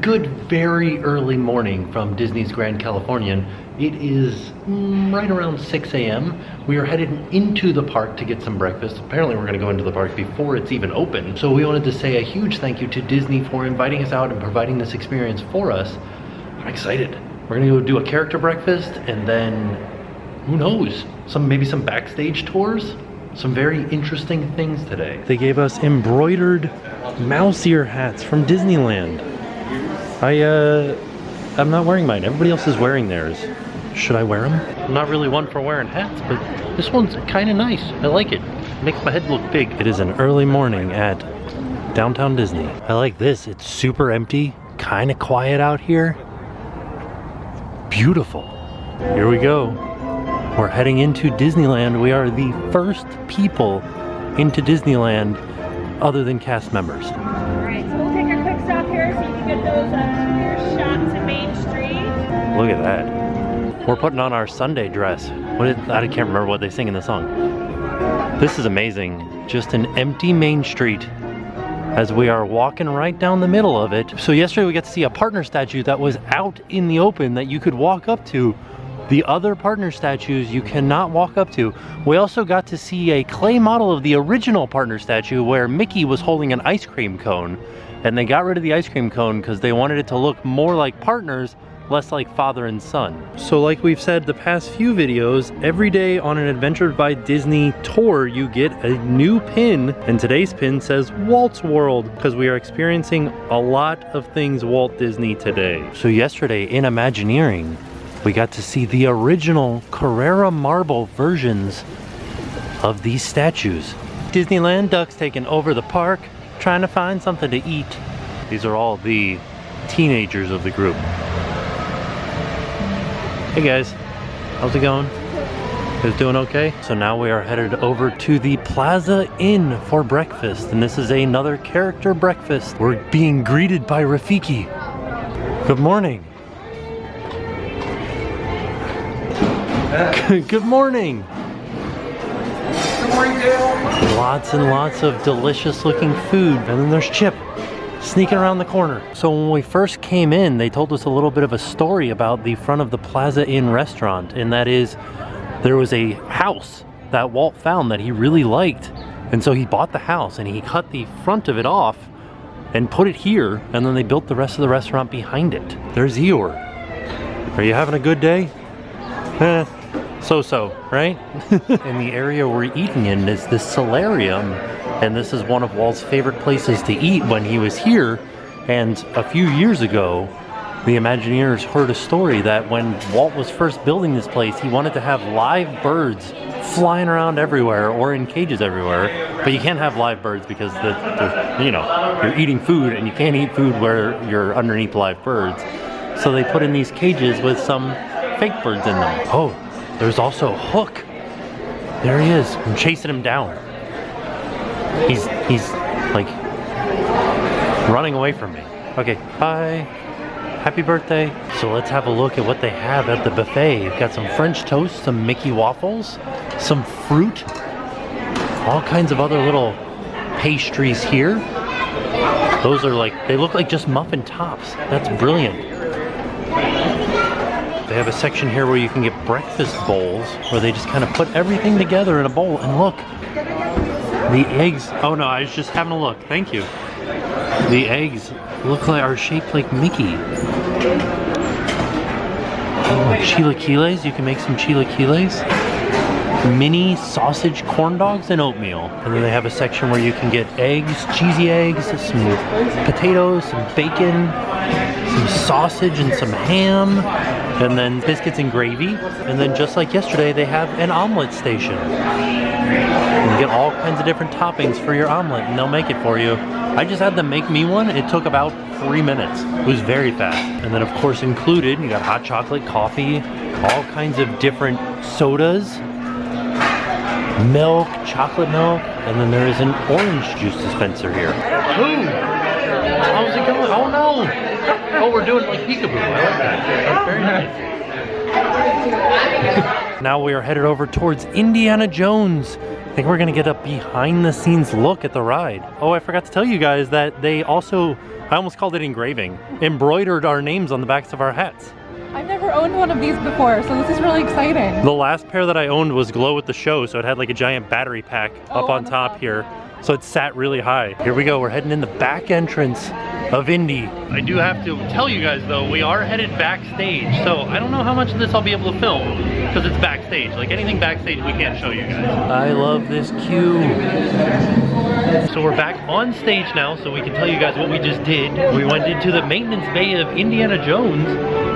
good, very early morning from Disney's Grand Californian. It is right around 6 a.m. We are headed into the park to get some breakfast. Apparently we're gonna go into the park before it's even open. So we wanted to say a huge thank you to Disney for inviting us out and providing this experience for us. I'm excited. We're gonna go do a character breakfast and then, who knows, maybe some backstage tours? Some very interesting things today. They gave us embroidered mouse ear hats from Disneyland. I'm not wearing mine. Everybody else is wearing theirs. Should I wear them? I'm not really one for wearing hats, but this one's kind of nice. I like it. Makes my head look big. It is an early morning at downtown Disney. I like this. It's super empty, kind of quiet out here. Beautiful. Here we go. We're heading into Disneyland. We are the first people into Disneyland other than cast members. All right, so we'll take a quick stop here so you can get those clear shots of Main Street. Look at that. We're putting on our Sunday dress. I can't remember what they sing in the song. This is amazing. Just an empty Main Street as we are walking right down the middle of it. So yesterday we got to see a partner statue that was out in the open that you could walk up to. The other partner statues you cannot walk up to. We also got to see a clay model of the original partner statue where Mickey was holding an ice cream cone, and they got rid of the ice cream cone because they wanted it to look more like partners, less like father and son. So like we've said the past few videos, every day on an Adventure by Disney tour you get a new pin, and today's pin says Walt's World because we are experiencing a lot of things Walt Disney today. So yesterday in Imagineering, we got to see the original Carrara marble versions of these statues. Disneyland ducks taking over the park, trying to find something to eat. These are all the teenagers of the group. Hey guys, how's it going? You guys doing okay? So now we are headed over to the Plaza Inn for breakfast, and this is another character breakfast. We're being greeted by Rafiki. Good morning. Good morning. Good morning, Dale. Lots and lots of delicious looking food. And then there's Chip sneaking around the corner. So when we first came in, they told us a little bit of a story about the front of the Plaza Inn restaurant. And that is, there was a house that Walt found that he really liked. And so he bought the house and he cut the front of it off and put it here. And then they built the rest of the restaurant behind it. There's Eeyore. Are you having a good day? So-so, right? And the area we're eating in is the solarium, and this is one of Walt's favorite places to eat when he was here. And a few years ago, the Imagineers heard a story that when Walt was first building this place, he wanted to have live birds flying around everywhere or in cages everywhere. But you can't have live birds because you're eating food and you can't eat food where you're underneath live birds. So they put in these cages with some fake birds in them. Oh, there's also Hook. There he is. I'm chasing him down. He's like running away from me. Okay, bye. Happy birthday. So let's have a look at what they have at the buffet. You've got some French toast, some Mickey waffles, some fruit, all kinds of other little pastries here. Those are they look like just muffin tops. That's brilliant. They have a section here where you can get breakfast bowls where they just kind of put everything together in a bowl. And look, the eggs. Oh no, I was just having a look. Thank you. The eggs are shaped like Mickey. Oh, chilaquiles. You can make some chilaquiles. Mini sausage corn dogs and oatmeal. And then they have a section where you can get eggs, cheesy eggs, some potatoes, some bacon, some sausage and some ham, and then biscuits and gravy. And then just like yesterday, they have an omelet station. You can get all kinds of different toppings for your omelet and they'll make it for you. I just had them make me one. It took about 3 minutes. It was very fast. And then of course included, you got hot chocolate, coffee, all kinds of different sodas, milk, chocolate milk, and then there is an orange juice dispenser here. Ooh, how's it going? Oh no! Oh, we're doing like peekaboo. I like that. That's very nice. Now we are headed over towards Indiana Jones. I think we're gonna get a behind the scenes look at the ride. Oh, I forgot to tell you guys that they also, I almost called it engraving, embroidered our names on the backs of our hats. I've never owned one of these before, so this is really exciting. The last pair that I owned was Glow with the Show, so it had like a giant battery pack up on top here. So it sat really high. Here we go, we're heading in the back entrance of Indy. I do have to tell you guys though, we are headed backstage. So I don't know how much of this I'll be able to film because it's backstage. Like anything backstage we can't show you guys. I love this queue. So we're back on stage now so we can tell you guys what we just did. We went into the maintenance bay of Indiana Jones.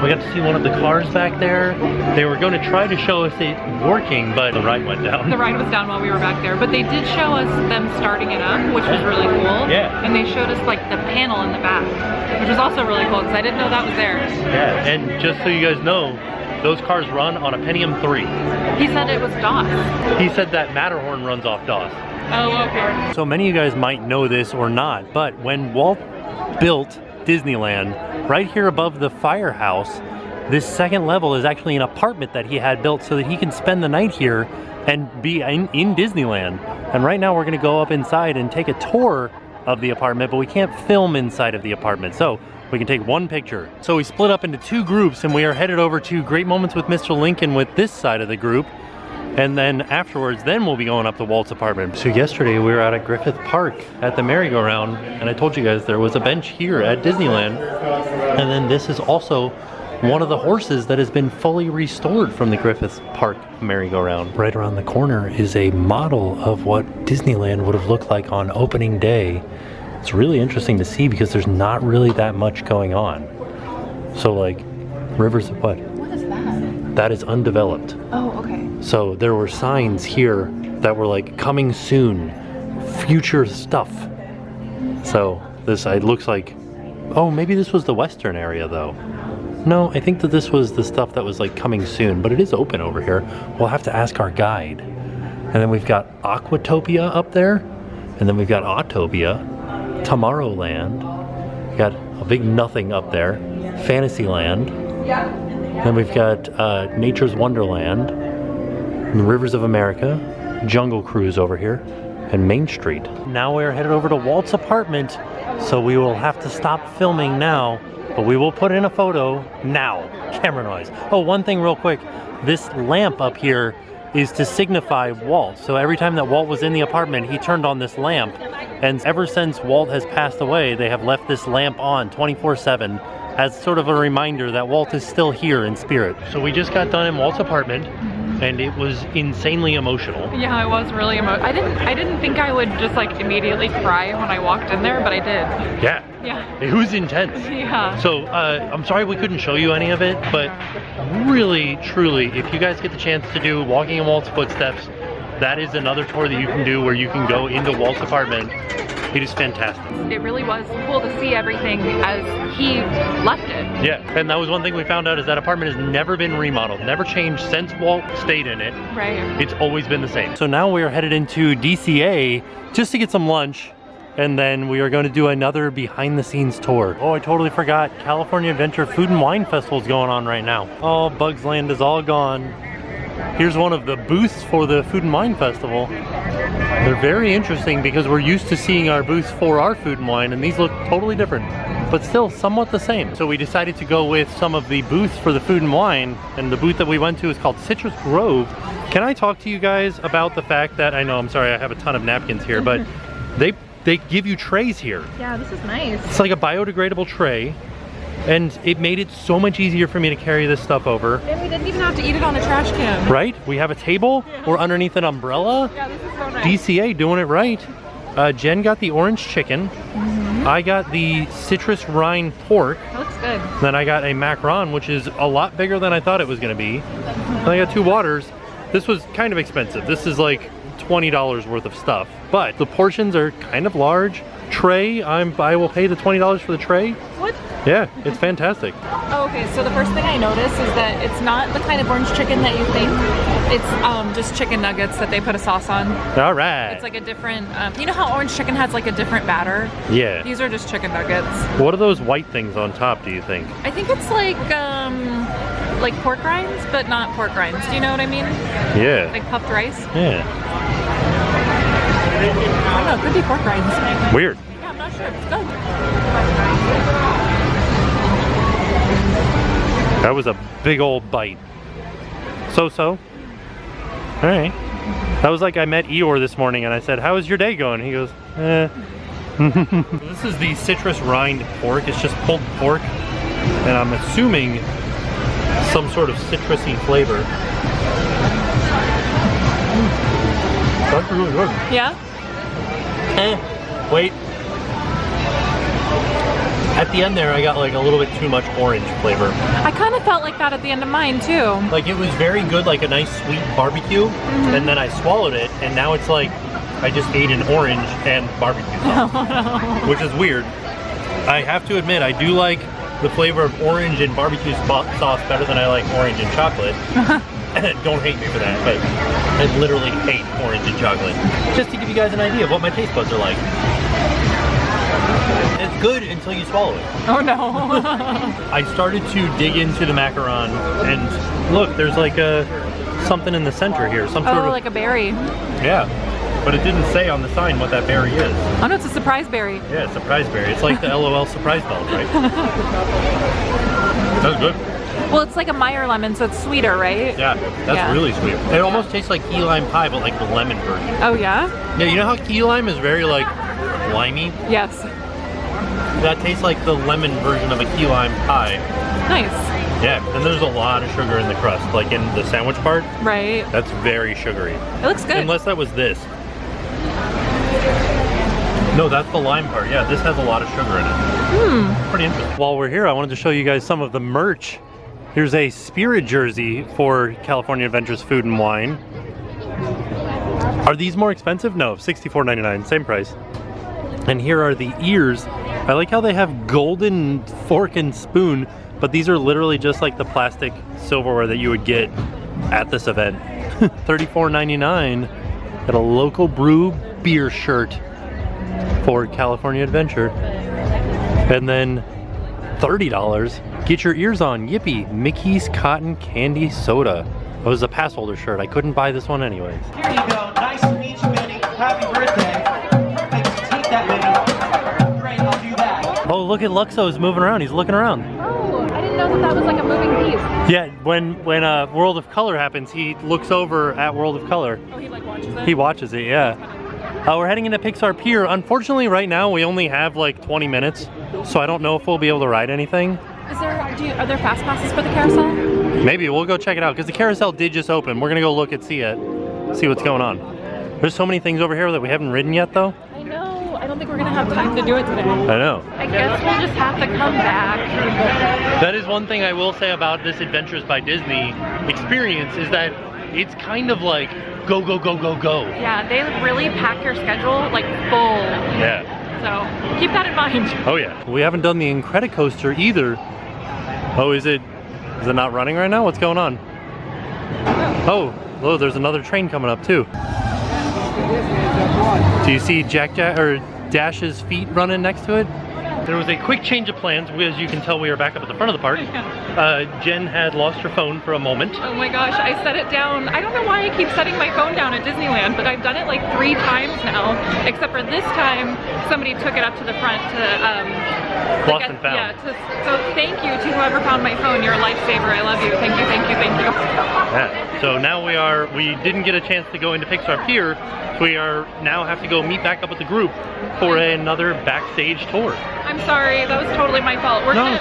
We got to see one of the cars back there. They were going to try to show us it working, but the ride went down. The ride was down while we were back there, but they did show us them starting it up, which was really cool. Yeah. And they showed us like the panel in the back, which was also really cool because I didn't know that was there. Yeah, and just so you guys know, those cars run on a Pentium 3. He said it was DOS. He said that Matterhorn runs off DOS. Oh, okay. So many of you guys might know this or not, but when Walt built Disneyland, right here above the firehouse, this second level is actually an apartment that he had built so that he can spend the night here and be in Disneyland. And right now we're gonna go up inside and take a tour of the apartment, but we can't film inside of the apartment. So we can take one picture. So we split up into two groups and we are headed over to Great Moments with Mr. Lincoln with this side of the group. And then afterwards, then we'll be going up to Walt's apartment. So yesterday we were out at Griffith Park at the merry-go-round, and I told you guys there was a bench here at Disneyland. And then this is also one of the horses that has been fully restored from the Griffith Park merry-go-round. Right around the corner is a model of what Disneyland would have looked like on opening day. It's really interesting to see because there's not really that much going on. So like, rivers of what? What is that? That is undeveloped. Oh, okay. So there were signs here that were like coming soon, future stuff. So this, it looks like, oh, maybe this was the western area though. No, I think that this was the stuff that was like coming soon, but it is open over here. We'll have to ask our guide. And then we've got Aquatopia up there, and then we've got Autopia, Tomorrowland. We got a big nothing up there, Fantasyland. Then we've got Nature's Wonderland, the Rivers of America, Jungle Cruise over here, and Main Street. Now we're headed over to Walt's apartment, so we will have to stop filming now, but we will put in a photo now. Camera noise. Oh, one thing real quick. This lamp up here is to signify Walt. So every time that Walt was in the apartment, he turned on this lamp. And ever since Walt has passed away, they have left this lamp on 24/7 as sort of a reminder that Walt is still here in spirit. So we just got done in Walt's apartment, and it was insanely emotional. Yeah, it was really emotional. I didn't think I would just like immediately cry when I walked in there, but I did. Yeah. Yeah. It was intense. Yeah. So I'm sorry we couldn't show you any of it, but really, truly, if you guys get the chance to do Walking in Walt's Footsteps, that is another tour that you can do where you can go into Walt's apartment. It is fantastic. It really was cool to see everything as he left it. Yeah, and that was one thing we found out is that apartment has never been remodeled, never changed since Walt stayed in it. Right. It's always been the same. So now we are headed into DCA just to get some lunch, and then we are going to do another behind the scenes tour. Oh, I totally forgot. California Adventure Food and Wine Festival is going on right now. Oh, Bugs Land is all gone. Here's one of the booths for the Food and Wine Festival. They're very interesting because we're used to seeing our booths for our food and wine, and these look totally different, but still somewhat the same. So we decided to go with some of the booths for the food and wine, and the booth that we went to is called Citrus Grove. Can I talk to you guys about the fact that, I know, I'm sorry, I have a ton of napkins here, but they give you trays here. Yeah, this is nice. It's like a biodegradable tray, and it made it so much easier for me to carry this stuff over. And we didn't even have to eat it on a trash can. Right? We have a table, or underneath an umbrella. Yeah, this is so nice. DCA doing it right. Jen got the orange chicken. I got the citrus rind pork. That looks good. Then I got a macaron, which is a lot bigger than I thought it was going to be. And I got 2 waters. This was kind of expensive. This is like $20 worth of stuff, but the portions are kind of large. Tray, I will pay the $20 for the tray. What? Yeah, it's fantastic. Oh, okay, so the first thing I noticed is that it's not the kind of orange chicken that you think. It's just chicken nuggets that they put a sauce on. All right. It's like a different, you know how orange chicken has like a different batter? Yeah. These are just chicken nuggets. What are those white things on top, do you think? I think it's like like pork rinds, but not pork rinds. Do you know what I mean? Yeah. Like puffed rice. Yeah. I don't know, it could be pork rinds. Weird. Yeah, I'm not sure. It's good. That was a big old bite. So. Alright. That was like I met Eeyore this morning and I said, "How is your day going?" He goes, "Eh." This is the citrus rind pork. It's just pulled pork. And I'm assuming some sort of citrusy flavor. That's really good. Yeah? Wait. At the end there, I got like a little bit too much orange flavor. I kind of felt like that at the end of mine too. Like it was very good, like a nice sweet barbecue, and then I swallowed it, and now it's like I just ate an orange and barbecue sauce, which is weird. I have to admit, I do like the flavor of orange and barbecue sauce better than I like orange and chocolate. Don't hate me for that, but I literally hate orange and chocolate. Just to give you guys an idea of what my taste buds are like. It's good until you swallow it. Oh no. I started to dig into the macaron, and look, there's like something in the center here. Some sort of, like a berry. Yeah, but it didn't say on the sign what that berry is. Oh no, it's a surprise berry. Yeah, surprise berry. It's like the LOL surprise belt, right? That's good. Well, it's like a Meyer lemon, so it's sweeter, right? Yeah, that's really sweet. It almost tastes like key lime pie, but like the lemon version. Oh yeah? Yeah, you know how key lime is very like limey? Yes. That tastes like the lemon version of a key lime pie. Nice. Yeah, and there's a lot of sugar in the crust, like in the sandwich part. Right. That's very sugary. It looks good. Unless that was this. No, that's the lime part. Yeah, this has a lot of sugar in it. Pretty interesting. While we're here, I wanted to show you guys some of the merch. Here's a Spirit jersey for California Adventures Food and Wine. Are these more expensive? No, $64.99, same price. And here are the ears. I like how they have golden fork and spoon, but these are literally just like the plastic silverware that you would get at this event. $34.99. Got a local brew beer shirt for California Adventure. And then $30. Get your ears on. Yippee. Mickey's Cotton Candy Soda. It was a pass holder shirt. I couldn't buy this one anyways. Here you go. Nice to meet you, Minnie. Happy birthday. Perfect. Take that, Minnie. Great, I'll do that. Oh, look at Luxo's moving around. He's looking around. Oh, I didn't know that was like a moving piece. Yeah, when World of Color happens, he looks over at World of Color. Oh, he like watches it? He watches it, yeah. We're heading into Pixar Pier. Unfortunately, right now, we only have like 20 minutes, so I don't know if we'll be able to ride anything. Are there fast passes for the carousel? Maybe, we'll go check it out, because the carousel did just open. We're gonna go look and see what's going on. There's so many things over here that we haven't ridden yet, though. I know. I don't think we're gonna have time to do it today. I know. I guess we'll just have to come back. That is one thing I will say about this Adventures by Disney experience, is that it's kind of like go, go, go, go, go. Yeah, they really pack your schedule like full. Yeah. So keep that in mind. Oh yeah. We haven't done the Incredicoaster either. Oh, is it not running right now? What's going on? Oh, there's another train coming up too. Do you see Dash's feet running next to it? There was a quick change of plans. As you can tell, we are back up at the front of the park. Jen had lost her phone for a moment. Oh my gosh, I set it down. I don't know why I keep setting my phone down at Disneyland, but I've done it like 3 times now. Except for this time, somebody took it up to the front to Lost and found. Yeah, so thank you to whoever found my phone. You're a lifesaver. I love you. Thank you, thank you, thank you. Yeah. So now we didn't get a chance to go into Pixar Pier, so we now have to go meet back up with the group for another backstage tour. I'm sorry, that was totally my fault. We're gonna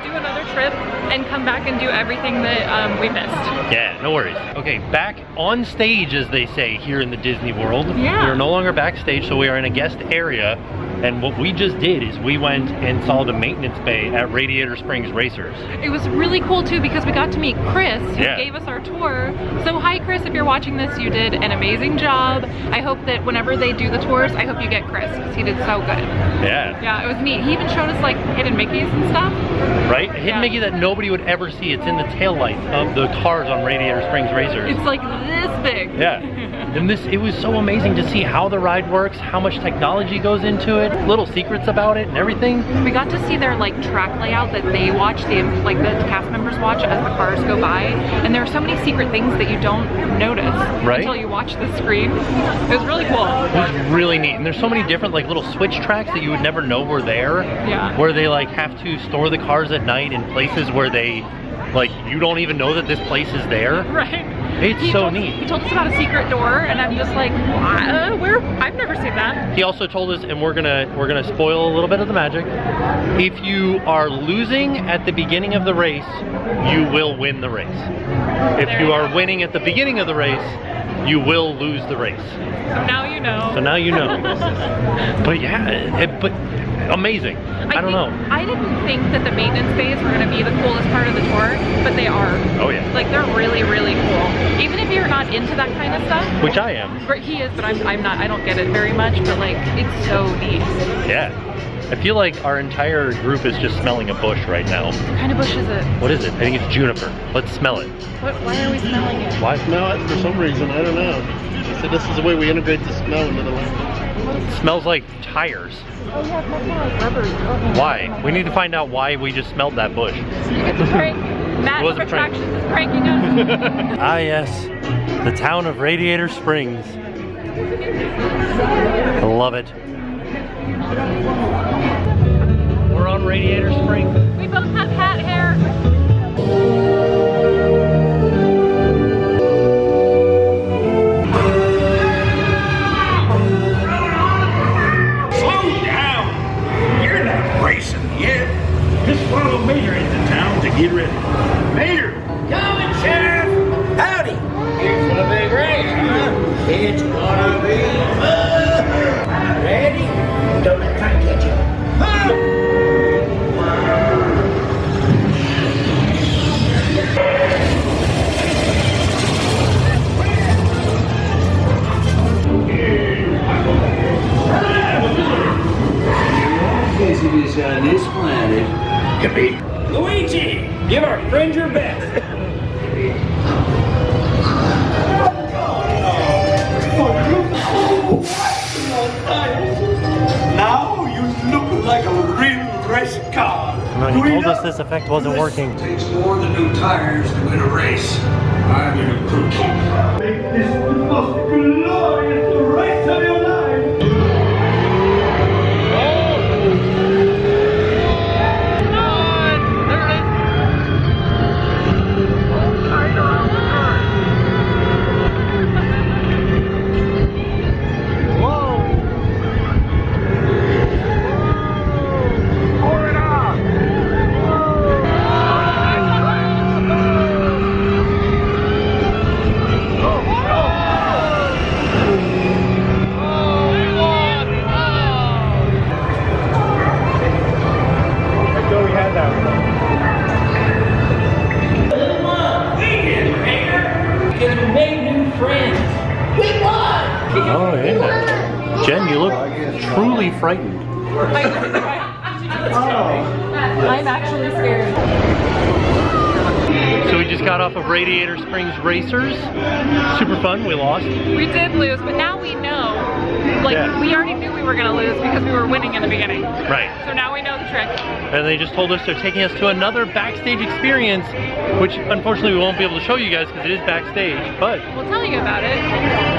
do another trip and come back and do everything that we missed. Yeah, no worries. Okay, back on stage, as they say here in the Disney World. Yeah. We are no longer backstage, so we are in a guest area. And what we just did is we went and saw the maintenance bay at Radiator Springs Racers. It was really cool too because we got to meet Chris, who Yeah. gave us our tour. So hi Chris, if you're watching this, you did an amazing job. I hope that whenever they do the tours, I hope you get Chris because he did so good. Yeah. Yeah, it was neat. He even showed us like hidden Mickeys and stuff. Right? A hidden Mickey that nobody would ever see. It's in the taillights of the cars on Radiator Springs Racers. It's like this big. Yeah. And it was so amazing to see how the ride works, how much technology goes into it, little secrets about it and everything. We got to see their like track layout that they watch, the cast members watch as the cars go by, and there are so many secret things that you don't notice until you watch the screen. It was really cool. It was really neat, and there's so many different like little switch tracks that you would never know were there. Yeah. Where they like have to store the cars at night in places where they like you don't even know that this place is there. Right. It's so neat. He told us about a secret door, and I'm just like, where? I've never seen that. He also told us, and we're gonna spoil a little bit of the magic. If you are losing at the beginning of the race, you will win the race. If you are winning at the beginning of the race, you will lose the race. So now you know. So now you know. But yeah, but amazing. I don't know. I didn't think that the maintenance bays were going to be the coolest part of the tour, but they are. Oh yeah. Like they're really, really cool. Even if you're not into that kind of stuff. Which I am. He is, but I'm not. I don't get it very much. But like, it's so neat. Yeah. I feel like our entire group is just smelling a bush right now. What kind of bush is it? What is it? I think it's juniper. Let's smell it. Why are we smelling it? Why smell it for some reason? I don't know. So this is the way we integrate the smell into the language. It smells like tires. Oh yeah, it smells like rubber. Why? We need to find out why we just smelled that bush. It's a prank. Matt from Attractions is pranking us. Ah yes, the town of Radiator Springs. I love it. We're on Radiator Springs. We both have hat hair. Slow down! You're not racing yet. Just follow Mater into town to get ready. Mater! Coming, Sheriff! Howdy! Here for the big race, huh? It's gonna be fun! Ready? Don't let Frank catch you. Huh? Is on this planet. Yippee! Luigi! Give our friend your best! Now you look like a real race car. No, he told us this effect wasn't working. It takes more than new tires to win a race. I'm your crew chief. Make this the most glorious race of your life. Oh yeah. Jen, you look truly frightened. I'm actually scared. So we just got off of Radiator Springs Racers. Super fun, we lost. We did lose, but now we know. Like, we already knew we were going to lose because we were winning in the beginning. Right. So now we know the trick. And they just told us they're taking us to another backstage experience, which unfortunately we won't be able to show you guys because it is backstage, but We'll tell you about it.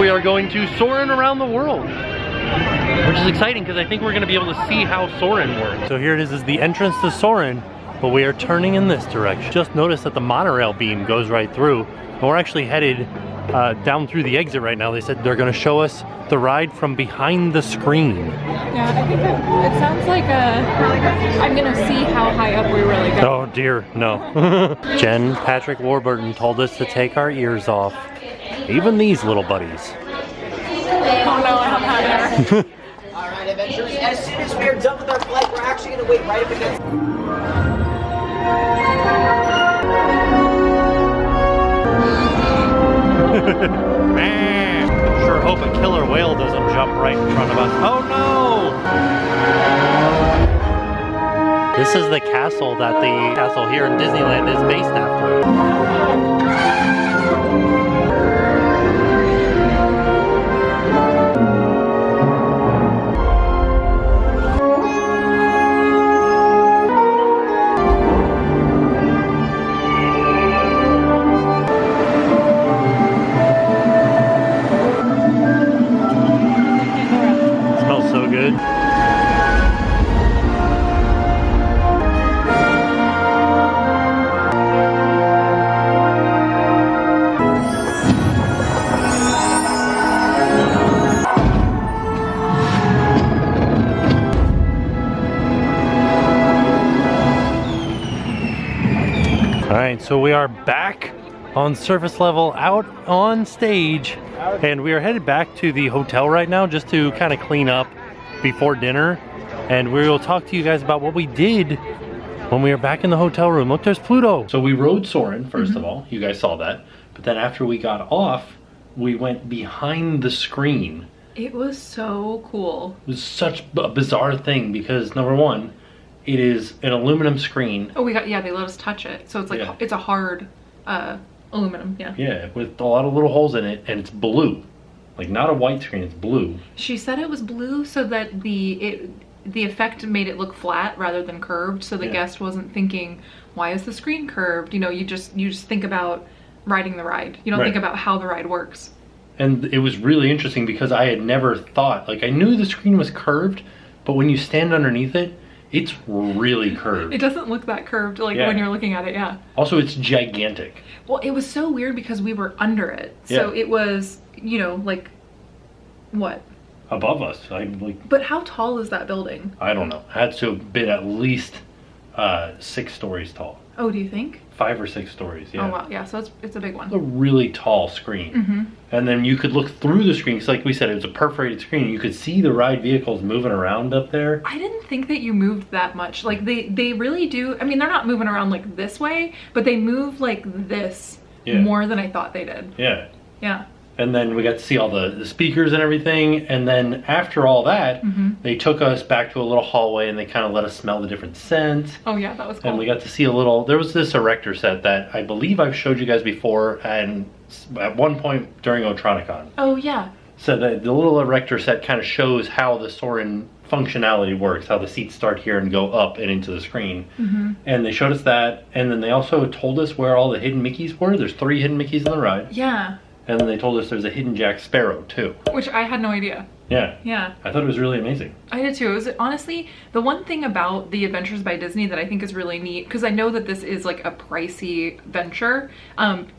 we are going to Soarin Around the World, which is exciting because I think we're going to be able to see how Soarin works. So here it is the entrance to Soarin, but we are turning in this direction. Just noticed that the monorail beam goes right through, and we're actually headed down through the exit right now. They said they're going to show us the ride from behind the screen. Yeah, I think it sounds like I'm going to see how high up we really go. Oh dear, no. Jen Patrick Warburton told us to take our ears off. Even these little buddies. Oh no, I have hot air. All right, adventurers, as soon as we are done with our flight, we're actually going to wait right up against... Man, sure hope a killer whale doesn't jump right in front of us. Oh no! This is the castle that the castle here in Disneyland is based after. All right, so we are back on surface level out on stage, and we are headed back to the hotel right now just to kind of clean up before dinner, and we will talk to you guys about what we did when we were back in the hotel room. Look, there's Pluto. So we rode Soarin, first of all. You guys saw that. But then after we got off, we went behind the screen. It was so cool. It was such a bizarre thing because, number one, it is an aluminum screen. Oh, they let us touch it. So it's like, it's a hard aluminum, Yeah, with a lot of little holes in it, and it's blue. Like, not a white screen, it's blue. She said it was blue so that the effect made it look flat rather than curved, so the guest wasn't thinking, why is the screen curved? You know, you just think about riding the ride. You don't think about how the ride works. And it was really interesting because I had never thought, like, I knew the screen was curved, but when you stand underneath it, it's really curved. It doesn't look that curved, like, when you're looking at it, Also, it's gigantic. Well, it was so weird because we were under it. So it was, you know, like, what? Above us. But how tall is that building? I don't know. It had to have been at least 6 stories tall. Oh, do you think? 5 or 6 stories, yeah. Oh, wow. Yeah, so it's a big one. A really tall screen. And then you could look through the screen, because like we said, it was a perforated screen. You could see the ride vehicles moving around up there. I didn't think that you moved that much. Like, they really do. I mean, they're not moving around like this way, but they move like this more than I thought they did. Yeah. Yeah. And then we got to see all the speakers and everything. And then after all that, they took us back to a little hallway and they kind of let us smell the different scents. Oh yeah, that was cool. And we got to see a little, there was this erector set that I believe I've showed you guys before, and at one point during Otronicon. Oh yeah. So the little erector set kind of shows how the Soarin functionality works, how the seats start here and go up and into the screen. And they showed us that, and then they also told us where all the hidden Mickeys were. There's 3 hidden Mickeys in the ride. Yeah. And then they told us there's a hidden Jack Sparrow too. Which I had no idea. Yeah. Yeah. I thought it was really amazing. I did too. It was honestly the one thing about the Adventures by Disney that I think is really neat, because I know that this is like a pricey venture.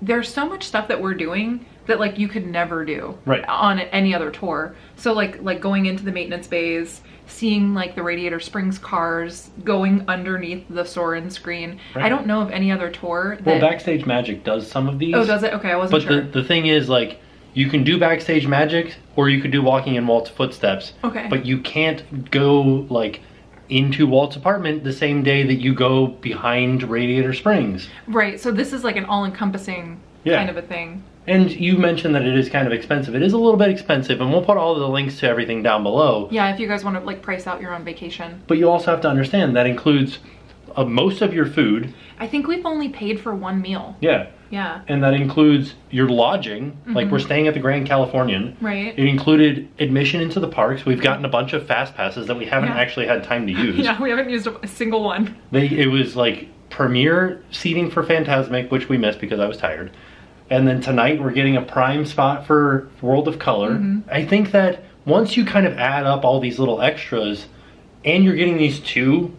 There's so much stuff that we're doing that like you could never do on any other tour. So like going into the maintenance bays, seeing like the Radiator Springs cars, going underneath the Soarin screen. I don't know of any other tour that... Well, Backstage Magic does some of these. Oh, does it? Okay, I wasn't sure. But the thing is, like, you can do Backstage Magic, or you could do Walking in Walt's Footsteps. Okay. But you can't go, like, into Walt's apartment the same day that you go behind Radiator Springs. Right, so this is like an all-encompassing kind of a thing. And you mentioned that it is kind of expensive. It is a little bit expensive, and we'll put all of the links to everything down below. Yeah, if you guys want to like price out your own vacation. But you also have to understand that includes most of your food. I think we've only paid for 1 meal. Yeah. Yeah. And that includes your lodging. Like, we're staying at the Grand Californian. Right. It included admission into the parks. We've gotten a bunch of fast passes that we haven't actually had time to use. Yeah, we haven't used a single one. It was like premier seating for Fantasmic, which we missed because I was tired. And then tonight we're getting a prime spot for World of Color. I think that once you kind of add up all these little extras, and you're getting these 2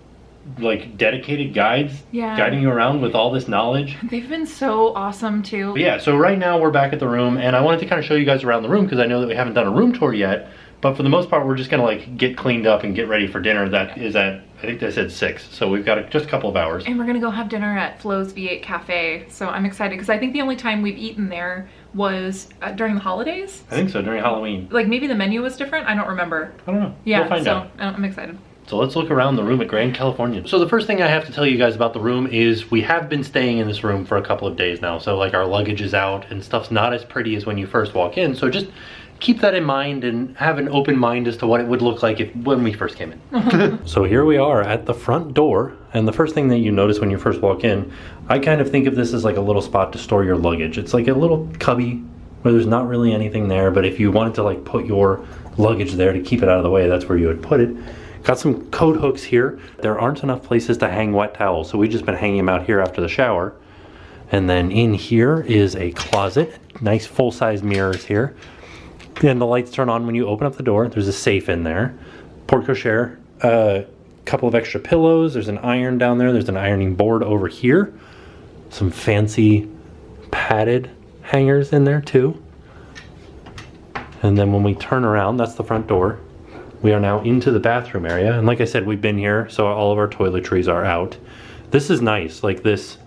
like dedicated guides guiding you around with all this knowledge. They've been so awesome too. But yeah, so right now we're back at the room, and I wanted to kind of show you guys around the room because I know that we haven't done a room tour yet. But for the most part, we're just gonna like get cleaned up and get ready for dinner. That is at, I think they said 6, so we've got just a couple of hours. And we're gonna go have dinner at Flo's V8 Cafe. So I'm excited because I think the only time we've eaten there was during the holidays. I think so, during Halloween. Like maybe the menu was different. I don't remember. I don't know. Yeah, we'll find out. I'm excited. So let's look around the room at Grand Californian. So the first thing I have to tell you guys about the room is we have been staying in this room for a couple of days now. So like our luggage is out and stuff's not as pretty as when you first walk in. So just keep that in mind and have an open mind as to what it would look like when we first came in. So here we are at the front door, and the first thing that you notice when you first walk in, I kind of think of this as like a little spot to store your luggage. It's like a little cubby where there's not really anything there, but if you wanted to like put your luggage there to keep it out of the way, that's where you would put it. Got some coat hooks here. There aren't enough places to hang wet towels, so we've just been hanging them out here after the shower. And then in here is a closet, nice full-size mirrors here. And the lights turn on when you open up the door. There's a safe in there. Porte-cochere, a couple of extra pillows. There's an iron down there. There's an ironing board over here. Some fancy padded hangers in there too. And then when we turn around, that's the front door. We are now into the bathroom area. And like I said, we've been here, so all of our toiletries are out. This is nice, like this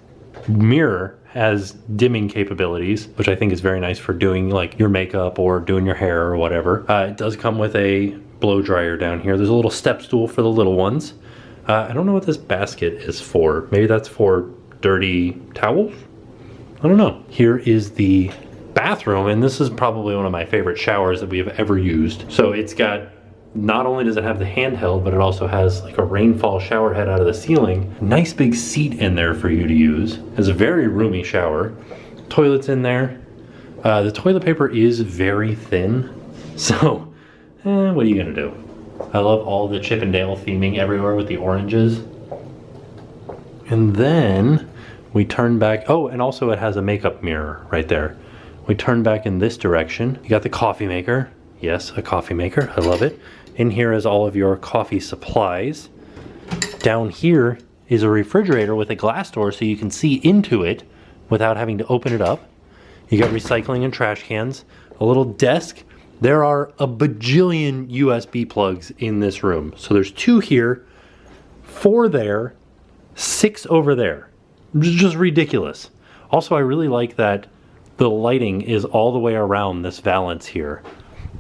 mirror has dimming capabilities, which I think is very nice for doing like your makeup or doing your hair or whatever. It does come with a blow dryer down here. There's a little step stool for the little ones. I don't know what this basket is for. Maybe that's for dirty towels? I don't know. Here is the bathroom, and this is probably one of my favorite showers that we have ever used. So it's got, not only does it have the handheld, but it also has like a rainfall shower head out of the ceiling. Nice big seat in there for you to use. It's a very roomy shower. Toilet's in there. The toilet paper is very thin. So, what are you gonna do? I love all the Chip and Dale theming everywhere with the oranges. And then we turn back. Oh, and also it has a makeup mirror right there. We turn back in this direction. You got the coffee maker. Yes, a coffee maker. I love it. In here is all of your coffee supplies. Down here is a refrigerator with a glass door so you can see into it without having to open it up. You got recycling and trash cans, a little desk. There are a bajillion USB plugs in this room. So there's 2 here, 4 there, 6 over there. Just ridiculous. Also, I really like that the lighting is all the way around this valance here.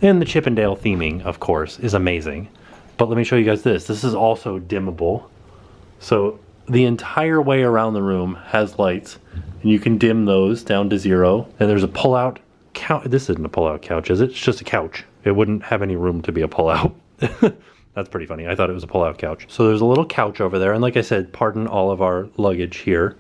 And the Chip and Dale theming, of course, is amazing. But let me show you guys this. This is also dimmable. So the entire way around the room has lights. And you can dim those down to 0. And there's a pull-out couch. This isn't a pull-out couch, is it? It's just a couch. It wouldn't have any room to be a pull-out. That's pretty funny. I thought it was a pull-out couch. So there's a little couch over there. And like I said, pardon all of our luggage here.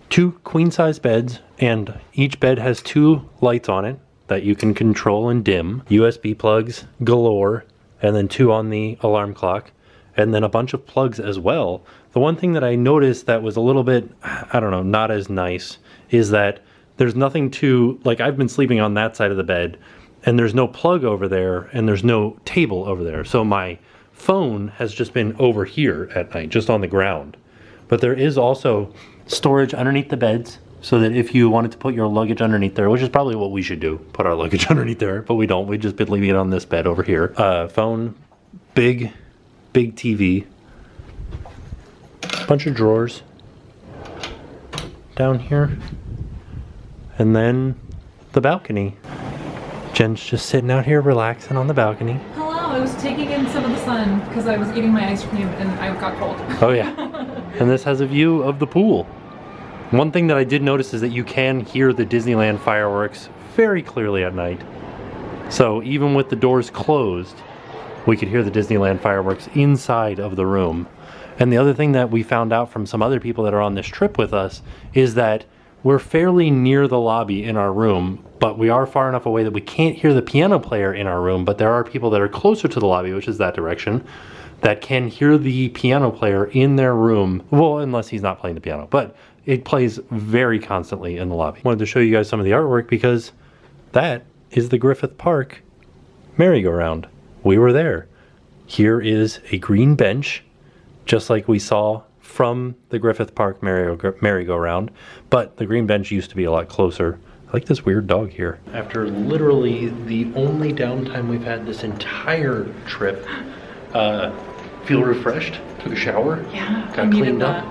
2 queen-size beds. And each bed has 2 lights on it that you can control and dim. USB plugs galore, and then 2 on the alarm clock, and then a bunch of plugs as well. The one thing that I noticed that was a little bit, I don't know, not as nice, is that there's nothing to, like, I've been sleeping on that side of the bed, and there's no plug over there, and there's no table over there. So my phone has just been over here at night, just on the ground. But there is also storage underneath the beds, so that if you wanted to put your luggage underneath there, which is probably what we should do, put our luggage underneath there, but we don't. We've just been leaving it on this bed over here. Phone, big TV, bunch of drawers down here, and then the balcony. Jen's just sitting out here relaxing on the balcony. Hello, I was taking in some of the sun because I was eating my ice cream and I got cold. Oh yeah, and this has a view of the pool. One thing that I did notice is that you can hear the Disneyland fireworks very clearly at night. So even with the doors closed, we could hear the Disneyland fireworks inside of the room. And the other thing that we found out from some other people that are on this trip with us is that we're fairly near the lobby in our room, but we are far enough away that we can't hear the piano player in our room, but there are people that are closer to the lobby, which is that direction, that can hear the piano player in their room. Well, unless he's not playing the piano, but it plays very constantly in the lobby. Wanted to show you guys some of the artwork because that is the Griffith Park merry-go-round. We were there. Here is a green bench, just like we saw from the Griffith Park merry-go-round, but the green bench used to be a lot closer. I like this weird dog here. After literally the only downtime we've had this entire trip, feel refreshed, took a shower, got cleaned up.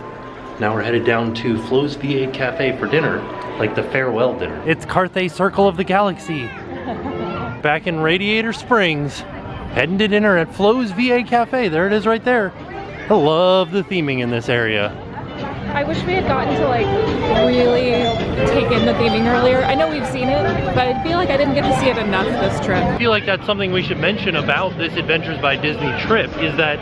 Now we're headed down to Flo's V8 Cafe for dinner, like the farewell dinner. It's Carthay Circle of the Galaxy. Back in Radiator Springs, heading to dinner at Flo's V8 Cafe. There it is right there. I love the theming in this area. I wish we had gotten to like really take in the theming earlier. I know we've seen it, but I feel like I didn't get to see it enough this trip. I feel like that's something we should mention about this Adventures by Disney trip, is that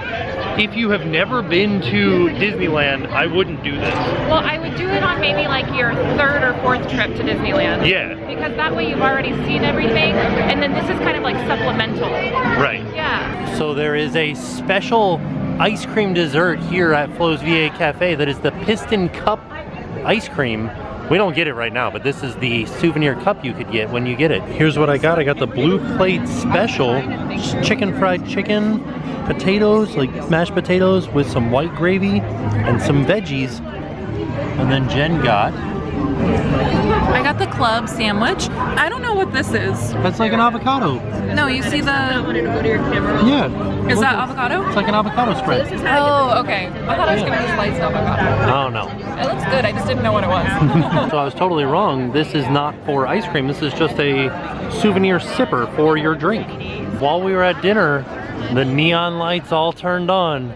if you have never been to Disneyland, I wouldn't do this. Well, I would do it on maybe like your 3rd or 4th trip to Disneyland. Yeah. Because that way you've already seen everything, and then this is kind of like supplemental. Right. Yeah. So there is a special ice cream dessert here at Flo's V8 Cafe that is the Piston Cup ice cream. We don't get it right now, but this is the souvenir cup you could get when you get it. Here's what I got. I got the Blue Plate Special chicken fried chicken, potatoes, like mashed potatoes with some white gravy and some veggies. And then Jen got I got the club sandwich. I don't know what this is. That's like an avocado. No, you see the... Yeah. Is that avocado? It's like an avocado spread. Oh, okay. I thought I was going to be sliced avocado. Oh, no. It looks good. I just didn't know what it was. So I was totally wrong. This is not for ice cream. This is just a souvenir sipper for your drink. While we were at dinner, the neon lights all turned on.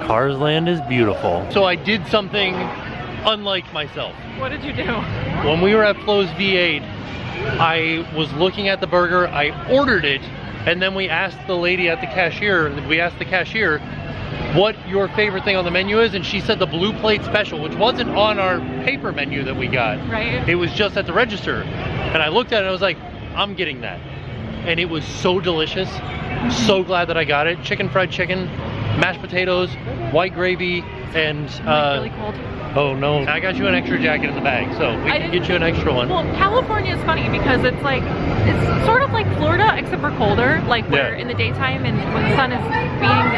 Cars Land is beautiful. So I did something unlike myself. What did you do? When we were at Flo's V8, I was looking at the burger, I ordered it, and then we asked the lady at the cashier, what your favorite thing on the menu is, and she said the blue plate special, which wasn't on our paper menu that we got. Right. It was just at the register. And I looked at it and I was like, I'm getting that. And it was so delicious. So glad that I got it. Chicken, fried chicken, mashed potatoes, white gravy, and really cold. Oh no, I got you an extra jacket in the bag, so we can get you an extra one. Well, California is funny because it's like, it's sort of like Florida except for colder, like where in the daytime and when the sun is beating.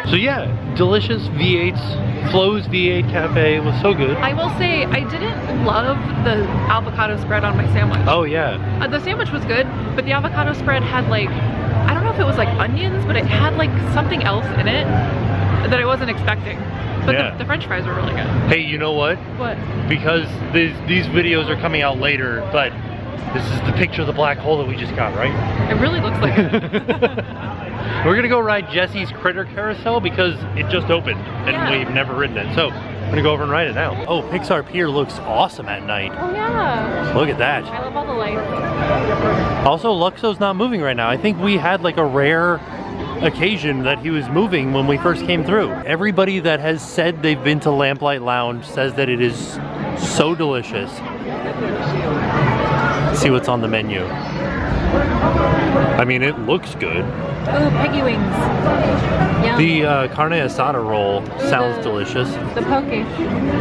So yeah, delicious V8s. Flo's V8 Cafe was so good. I will say, I didn't love the avocado spread on my sandwich. Oh yeah. The sandwich was good, but the avocado spread had like, I don't know if it was like onions, but it had like something else in it that I wasn't expecting. But the french fries were really good. Hey, you know what? What? Because these videos are coming out later, but this is the picture of the black hole that we just got, right? It really looks like it. We're gonna go ride Jesse's Critter Carousel because it just opened and we've never ridden it. So I'm gonna go over and ride it now. Oh, Pixar Pier looks awesome at night. Oh yeah. Look at that. I love all the lights. Also, Luxo's not moving right now. I think we had like a rare occasion that he was moving when we first came through. Everybody that has said they've been to Lamplight Lounge says that it is so delicious. Let's see what's on the menu. I mean, it looks good. Ooh, piggy wings. Yum. The carne asada roll sounds delicious. The poke.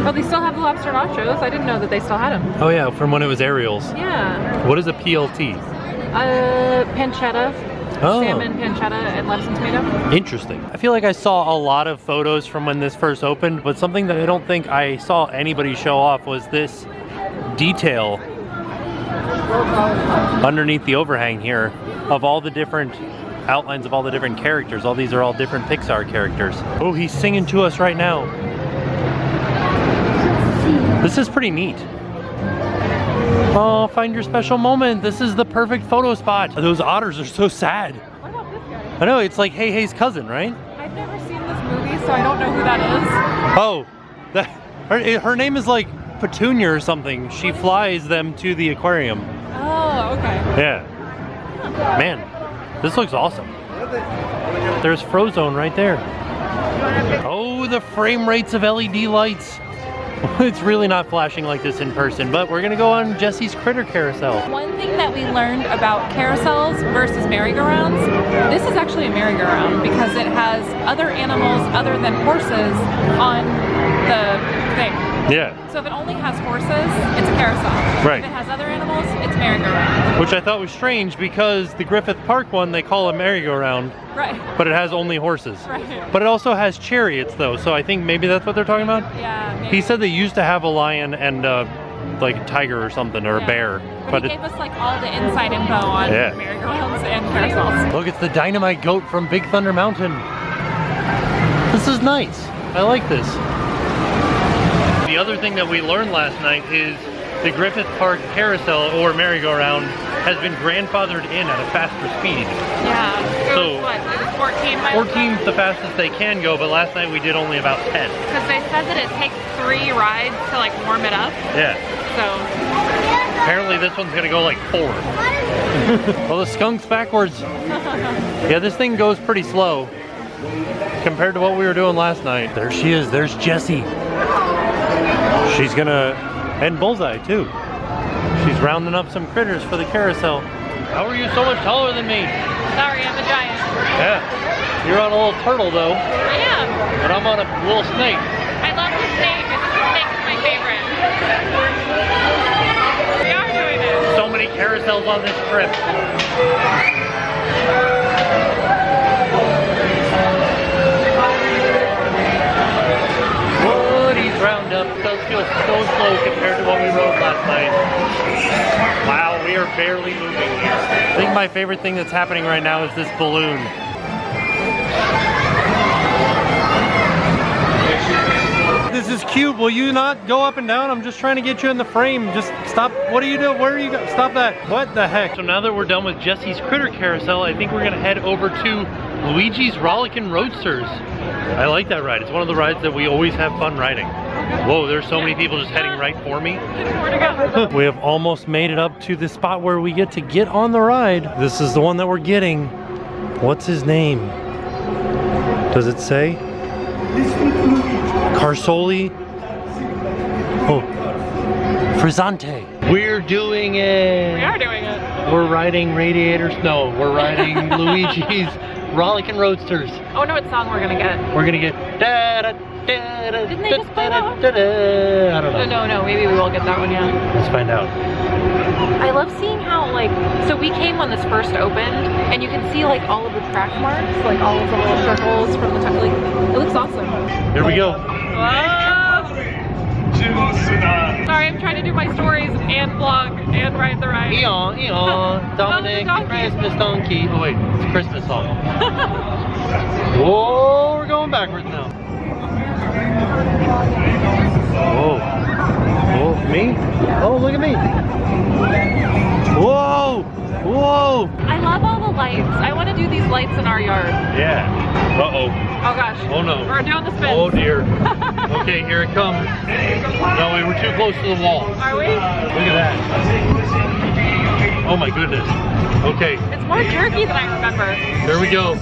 Oh, they still have the lobster nachos. I didn't know that they still had them. Oh yeah, from when it was Ariel's. Yeah. What is a PLT? Pancetta. Oh. Salmon, pancetta, and lettuce and tomato. Interesting. I feel like I saw a lot of photos from when this first opened, but something that I don't think I saw anybody show off was this detail underneath the overhang here of all the different outlines of all the different characters. All these are all different Pixar characters. Oh, he's singing to us right now. This is pretty neat. Oh, find your special moment. This is the perfect photo spot. Those otters are so sad. What about this guy? I know, it's like Hey Hey's cousin, right? I've never seen this movie, so I don't know who that is. Oh, her name is like Petunia or something. She flies them to the aquarium. Oh, okay. Yeah. Man, this looks awesome. There's Frozone right there. Oh, the frame rates of LED lights. It's really not flashing like this in person, but we're gonna go on Jesse's Critter Carousel. One thing that we learned about carousels versus merry-go-rounds, this is actually a merry-go-round because it has other animals other than horses on the thing. Yeah. So if it only has horses, it's a carousel. Right. If it has other animals, it's merry-go-round. Which I thought was strange because the Griffith Park one they call a merry-go-round. Right. But it has only horses. Right. But it also has chariots though, so I think maybe that's what they're talking about? Yeah. Maybe. He said they used to have a lion and like a tiger or something, or a bear. But he gave us like all the inside info on merry-go-rounds and carousels. Look, it's the Dynamite Goat from Big Thunder Mountain. This is nice. I like this. The other thing that we learned last night is the Griffith Park Carousel, or merry-go-round, has been grandfathered in at a faster speed. Yeah. It So, was what? It was 14 miles 14's the fastest they can go, but last night we did only about 10. Because they said that it takes 3 rides to like warm it up. Yeah. So. Apparently this one's gonna go like 4. Well, the skunk's backwards. Yeah, this thing goes pretty slow compared to what we were doing last night. There she is. There's Jessie. She's gonna, and Bullseye too. She's rounding up some critters for the carousel. How are you so much taller than me? Sorry, I'm a giant. Yeah. You're on a little turtle though. I am. But I'm on a little snake. I love the snake. The snake is my favorite. We are doing it. So many carousels on this trip. Woody's Roundup does feel feels so slow compared to what we rode last night. Wow, we are barely moving. I think my favorite thing that's happening right now is this balloon. This is cute. Will you not go up and down? I'm just trying to get you in the frame. Just stop. What are you doing? Where are you going? Stop that. What the heck? So now that we're done with Jesse's Critter Carousel, I think we're gonna head over to Luigi's Rollickin Roadsters. I like that ride. It's one of the rides that we always have fun riding. Whoa, there's so many people just heading right for me. We have almost made it up to the spot where we get to get on the ride. This is the one that we're getting. What's his name? Does it say? Carsoli? Oh, Frizzante. We're doing it. We are doing it. We're riding Radiator Snow. We're riding Luigi's Rollickin Roadsters. Oh, no, what song we're gonna get? We're gonna get da da da da. Didn't they just play that one? I don't know. No, maybe we will get that one, yeah. Let's find out. I love seeing how, like, so we came when this first opened, and you can see, like, all of the track marks, like, all of the little circles from the top. Like, it looks awesome. Here we go. Whoa. Sorry, I'm trying to do my stories and vlog and ride the ride. Eon, Dominic, the Christmas donkey. Oh wait, it's a Christmas song. Whoa, we're going backwards now. Whoa. Whoa, me? Oh, look at me. Whoa, whoa. I love all the lights. I want to do these lights in our yard. Yeah. Uh-oh. Oh gosh. Oh no. We're down the spin. Oh dear. Okay, here it comes. No, we were too close to the wall. Are we? Look at that. Oh my goodness. Okay. It's more jerky than I remember. There we go.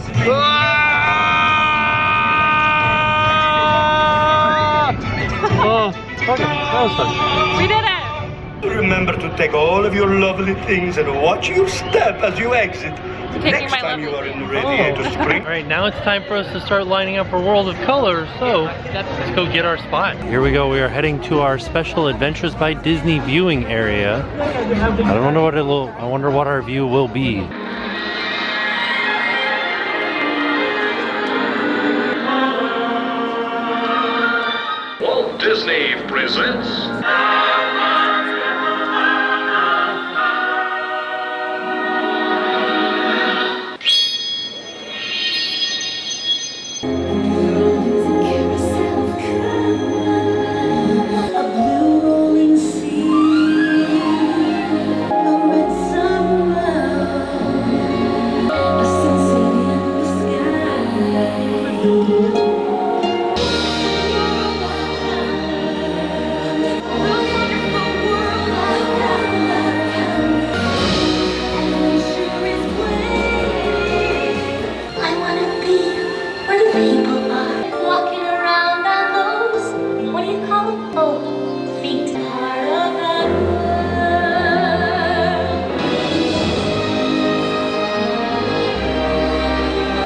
Oh, okay. That was fun. We did it. Remember to take all of your lovely things and watch your step as you exit. Taking Next my time you lovely are in the things. Radiator Springs. All right, now it's time for us to start lining up for World of Color. So let's go get our spot. Here we go. We are heading to our special Adventures by Disney viewing area. I don't know what it will. I wonder what our view will be. Walt Disney presents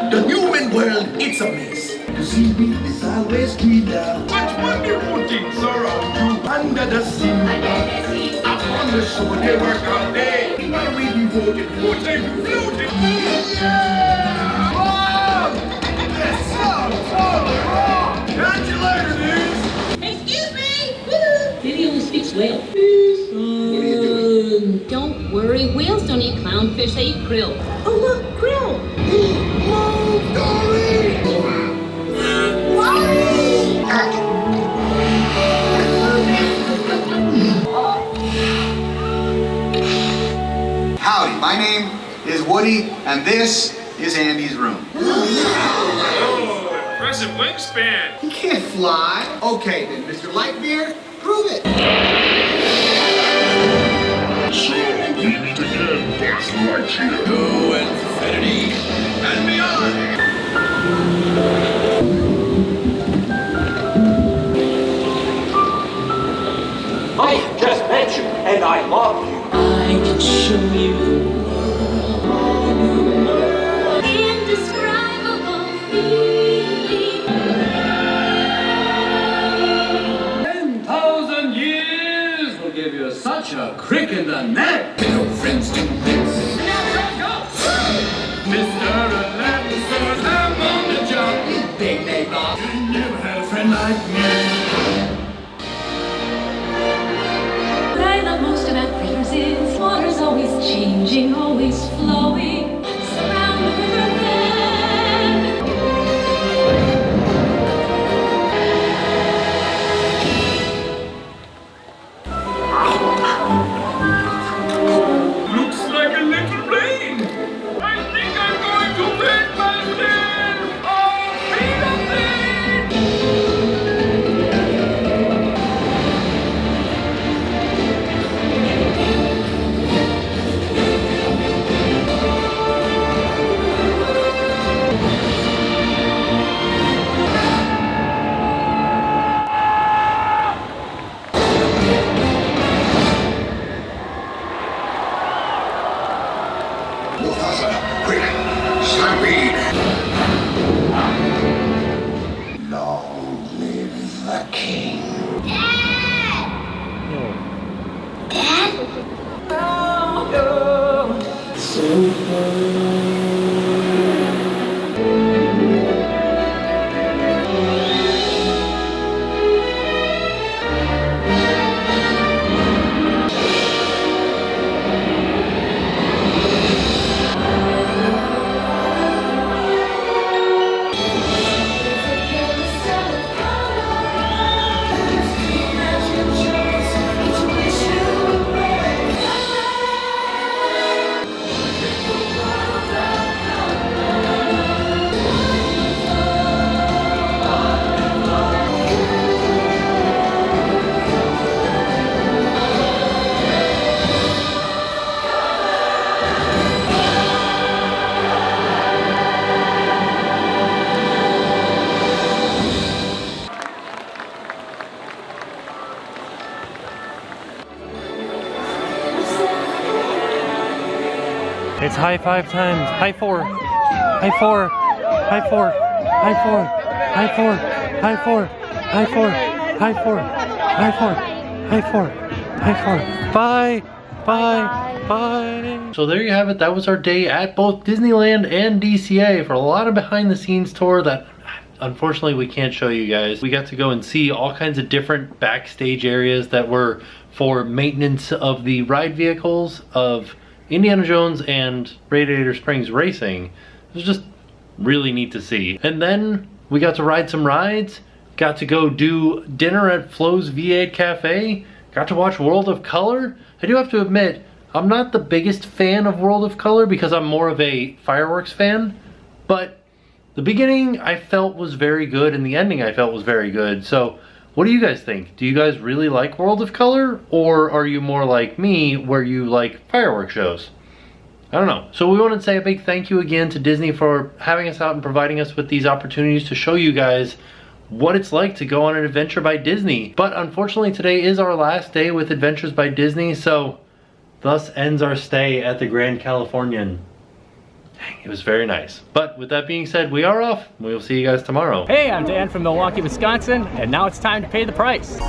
The human world, it's a mess. To see me is always cleaner. What wonderful things around you. Under the sea. Up on the shore, they work all day. While we devoted, what they do floating. Yeah! Whoa! That's so wrong! Can't you learn this? Excuse me! Maybe only speaks whale. What are you doing? Don't worry, whales don't eat clownfish, they eat krill. Oh look, krill! Move, Dory! Howdy, my name is Woody, and this is Andy's room. impressive wingspan. He can't fly. Okay then, Mr. Lightbeard, prove it. So we meet again, Buzz Lightyear. To infinity and beyond! I just met you, and I love you. I can show you indescribable feeling. 10,000 years will give you such a crick in the neck. No friends do this. Now let's go! Mr. Atlantis, I'm on the job. Big name, Bob. You never had a friend like me. changing, always flowing, surround the riverbed. Looks like a little rain. I think I'm going to bed myself. Oh, Mufasa, quick, stampede. Long live the king. Dad? It's high five times. High four. High four. High four. High four. High four. High four. High four. High four. High four. High four. High four. Bye. Bye. Bye. So there you have it. That was our day at both Disneyland and DCA for a lot of behind the scenes tour that unfortunately we can't show you guys. We got to go and see all kinds of different backstage areas that were for maintenance of the ride vehicles of Indiana Jones and Radiator Springs Racing. It was just really neat to see. And then we got to ride some rides, got to go do dinner at Flo's V8 Cafe, got to watch World of Color. I do have to admit, I'm not the biggest fan of World of Color because I'm more of a fireworks fan, but the beginning I felt was very good and the ending I felt was very good. So what do you guys think? Do you guys really like World of Color, or are you more like me where you like fireworks shows? I don't know. So we want to say a big thank you again to Disney for having us out and providing us with these opportunities to show you guys what it's like to go on an adventure by Disney. But unfortunately today is our last day with Adventures by Disney, so thus ends our stay at the Grand Californian. It was very nice. But with that being said, we are off. We will see you guys tomorrow. Hey, I'm Dan from Milwaukee, Wisconsin, and now it's time to pay the price.